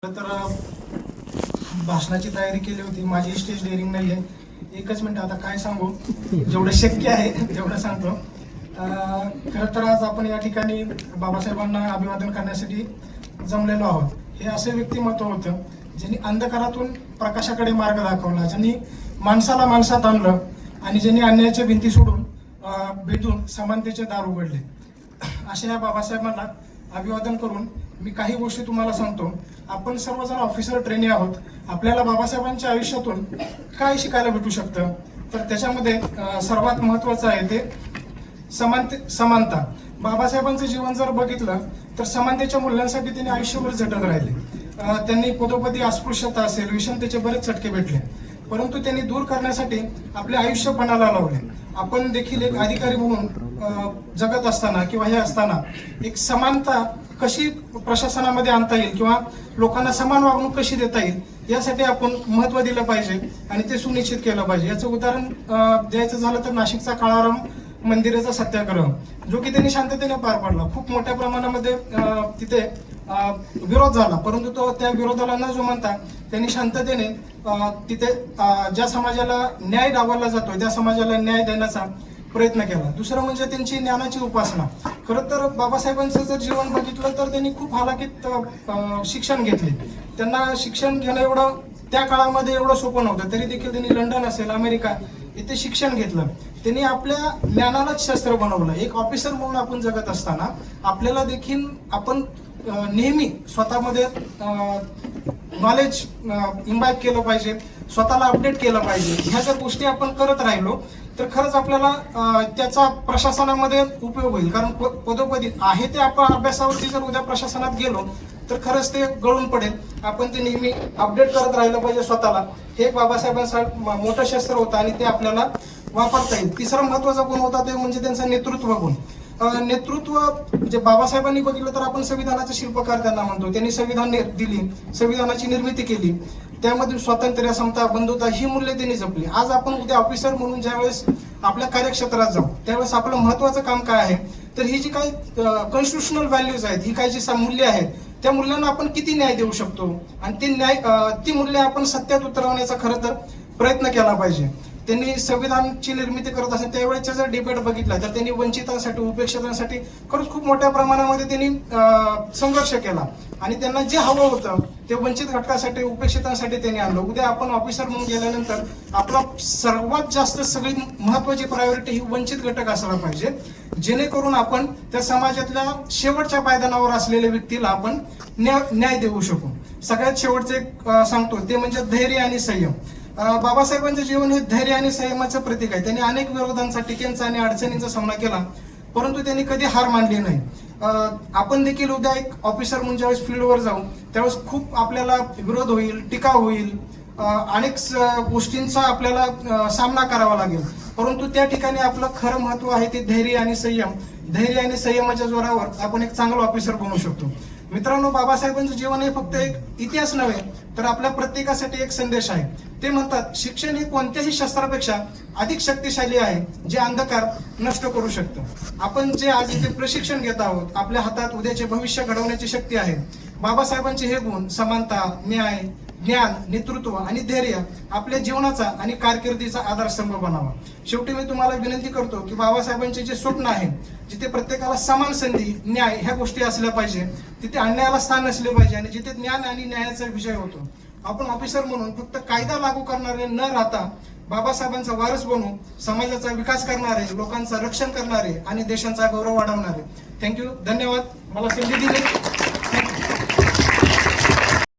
तर भाषणाची तयारी केली होती. माझी स्टेज डेअरिंग नाही आहे. एकच मिनिट, आता काय सांगू, जेवढं शक्य आहे तेवढं सांगतो. खरं तर आज आपण या ठिकाणी बाबासाहेबांना अभिवादन करण्यासाठी जमलेलो आहोत. हे असे व्यक्तिमत्व होतं ज्यांनी अंधकारातून प्रकाशाकडे मार्ग दाखवला, ज्यांनी माणसाला माणसात आणलं आणि ज्यांनी अन्यायाच्या भिंती सोडून भेटून समानतेचे दार उघडले. अशा या बाबासाहेबांना अभिवादन करून मी काही गोष्टी तुम्हाला सांगतो. आपण सर्वजण ऑफिसर ट्रेनी आहोत. आपल्याला बाबासाहेबांच्या आयुष्यातून काय शिकायला भेटू शकतं, तर त्याच्यामध्ये सर्वात महत्त्वाचं आहे ते समानता. बाबासाहेबांचं जीवन जर बघितलं तर समानतेच्या मूल्यांसाठी त्यांनी आयुष्यभर झटत राहिले. त्यांनी पदोपदी अस्पृश्यता असेल, विषमतेचे बरेच चटके भेटले, परंतु त्यांनी दूर करण्यासाठी आपले आयुष्य पणाला लावले. आपण देखील एक अधिकारी म्हणून जगत असताना किंवा हे असताना एक समानता कशी प्रशासनामध्ये आणता येईल किंवा लोकांना समान वागणूक कशी देता येईल यासाठी आपण महत्त्व दिलं पाहिजे आणि ते सुनिश्चित केलं पाहिजे. याचं उदाहरण द्यायचं झालं तर नाशिकचा काळाराम मंदिराचा सत्याग्रह, जो की त्यांनी शांततेने पार पाडला. खूप मोठ्या प्रमाणामध्ये तिथे विरोध झाला, परंतु तो त्या विरोधाला न जुमानता त्यांनी शांततेने तिथे ज्या समाजाला न्याय डावलला जातोय त्या समाजाला न्याय देण्याचा प्रयत्न केला. दुसरं म्हणजे त्यांची ज्ञानाची उपासना. खरं तर बाबासाहेबांचं जर जीवन बघितलं तर त्यांनी खूप हालाकीत शिक्षण घेतले. त्यांना शिक्षण घेणं एवढं त्या काळामध्ये एवढं सोपं नव्हतं, तरी देखील त्यांनी लंडन असेल, अमेरिका इथे शिक्षण घेतलं. त्यांनी आपल्या ज्ञानालाच शस्त्र बनवलं. एक ऑफिसर म्हणून आपण जगत असताना आपल्याला देखील आपण नेहमी स्वतःमध्ये नॉलेज इम्बाईब केलं पाहिजे, स्वतःला अपडेट केलं पाहिजे. ह्या जर गोष्टी आपण करत राहिलो तर खरंच आपल्याला त्याचा प्रशासनामध्ये उपयोग होईल. कारण पदोपदी आहे ते आपण अभ्यासावरती जर उद्या प्रशासनात गेलो तर खरंच ते गळून पडेल. आपण ते नेहमी अपडेट करत राहिलं पाहिजे स्वतःला. हे बाबासाहेबांचं मोठं शस्त्र होतं आणि ते आपल्याला वापरता येईल. तिसरा महत्त्वाचा गुण होता ते म्हणजे त्यांचा नेतृत्व गुण. नेतृत्व जे बाबासाहेबांनी बघितलं तर आपण संविधानाचे शिल्पकार त्यांना म्हणतो. त्यांनी संविधान दिली, संविधानाची निर्मिती केली, त्यामध्ये स्वातंत्र्य, समता, बंधुता ही मूल्ये त्यांनी जपली. आज आपण उद्या ऑफिसर म्हणून ज्यावेळेस आपल्या कार्यक्षेत्रात जाऊ त्यावेळेस आपलं महत्त्वाचं काम काय आहे, तर ही जी काही कॉन्स्टिट्युशनल व्हॅल्यूज आहेत, ही काही जी मूल्य आहेत, त्या मूल्यांना आपण किती न्याय देऊ शकतो आणि ती मूल्य आपण सत्यात उतरवण्याचा खरं तर प्रयत्न केला पाहिजे. त्यांनी संविधानाची निर्मिती करत असेल त्यावेळेचा जर डिबेट बघितला तर त्यांनी वंचितांसाठी, उपेक्षितांसाठी खरंच खूप मोठ्या प्रमाणामध्ये त्यांनी संघर्ष केला आणि त्यांना जे हवं होतं ते वंचित घटकासाठी, उपेक्षितांसाठी त्यांनी आणलं. उद्या आपण ऑफिसर म्हणून गेल्यानंतर आपला सर्वात जास्त सगळी महत्त्वाची प्रायोरिटी ही वंचित घटक असायला पाहिजे, जेणेकरून आपण त्या समाजातल्या शेवटच्या पायदानावर असलेल्या व्यक्तीला आपण न्याय देऊ शकू. सगळ्यात शेवटचे सांगतो ते म्हणजे धैर्य आणि संयम. बाबासाहेबांचं जीवन हे धैर्य आणि संयमाचं प्रतीक आहे. त्यांनी अनेक विरोधांचा, टीकेंचा आणि अडचणींचा सामना केला, परंतु त्यांनी कधी हार मानली नाही. आपण देखील उद्या एक ऑफिसर म्हणून ज्यावेळेस फील्डवर जाऊ त्यावेळेस खूप आपल्याला विरोध होईल, टीका होईल, अनेक गोष्टींचा आपल्याला सामना करावा लागेल, परंतु त्या ठिकाणी आपलं खरं महत्त्व आहे ते धैर्य आणि संयम. धैर्य आणि संयमाच्या जोरावर आपण एक चांगला ऑफिसर बनवू शकतो. मित्रांनो, बाबासाहेबांचं जीवन हे फक्त एक इतिहास नव्हे तर आपल्या प्रत्येकासाठी एक संदेश आहे. ते म्हणतात, शिक्षण हे कोणत्याही शस्त्रापेक्षा अधिक शक्तिशाली आहे जे अंधकार नष्ट करू शकतं. आपण जे आज इथे प्रशिक्षण घेत आहोत, आपल्या हातात उद्याचे भविष्य घडवण्याची शक्ती आहे. बाबासाहेबांचे हे गुण समानता, न्याय, ज्ञान, नेतृत्व आणि धैर्य आपल्या जीवनाचा आणि कारकिर्दीचा आधारस्तंभ बनावा. शेवटी मी तुम्हाला विनंती करतो की बाबासाहेबांचे जे स्वप्न आहे, जिथे प्रत्येकाला समान संधी, न्याय ह्या गोष्टी असल्या पाहिजे, तिथे अन्यायाला स्थान नसले पाहिजे आणि जिथे ज्ञान आणि न्यायाचा विजय होतो. आपण ऑफिसर म्हणून फक्त कायदा लागू करणारे न राहता बाबासाहेबांचा वारस बनू, समाजाचा विकास करणारे, लोकांचं रक्षण करणारे आणि देशांचा गौरव वाढवणारे. थँक्यू, धन्यवाद मला संधी दिली.